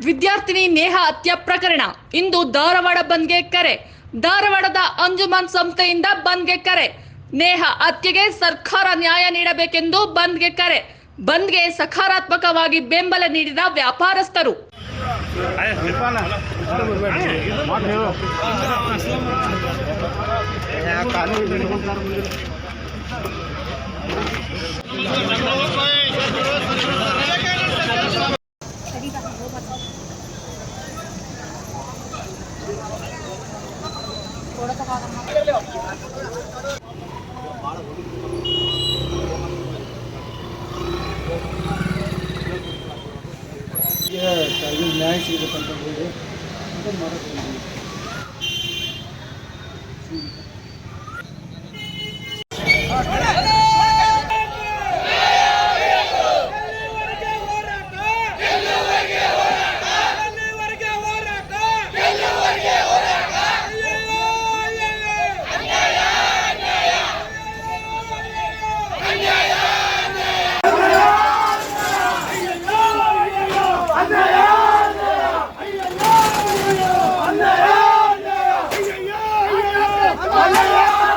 ವಿದ್ಯಾರ್ಥಿನಿ ನೇಹಾ ಹತ್ಯೆ ಪ್ರಕರಣ ಇಂದು ಧಾರವಾಡ ಬಂದ್ಗೆ ಕರೆ. ಧಾರವಾಡದ ಅಂಜುಮನ್ ಸಂಸ್ಥೆಯಿಂದ ಬಂದ್ಗೆ ಕರೆ. ನೇಹಾ ಹತ್ಯೆಗೆ ಸರ್ಕಾರ ನ್ಯಾಯ ನೀಡಬೇಕೆಂದು ಬಂದ್ಗೆ ಕರೆ. ಬಂದ್ಗೆ ಸಕಾರಾತ್ಮಕವಾಗಿ ಬೆಂಬಲ ನೀಡಿದ ವ್ಯಾಪಾರಸ್ಥರು. ನ್ಯಾಯ ಸಿಗಬೇಕಂತ ಹೇಳಿ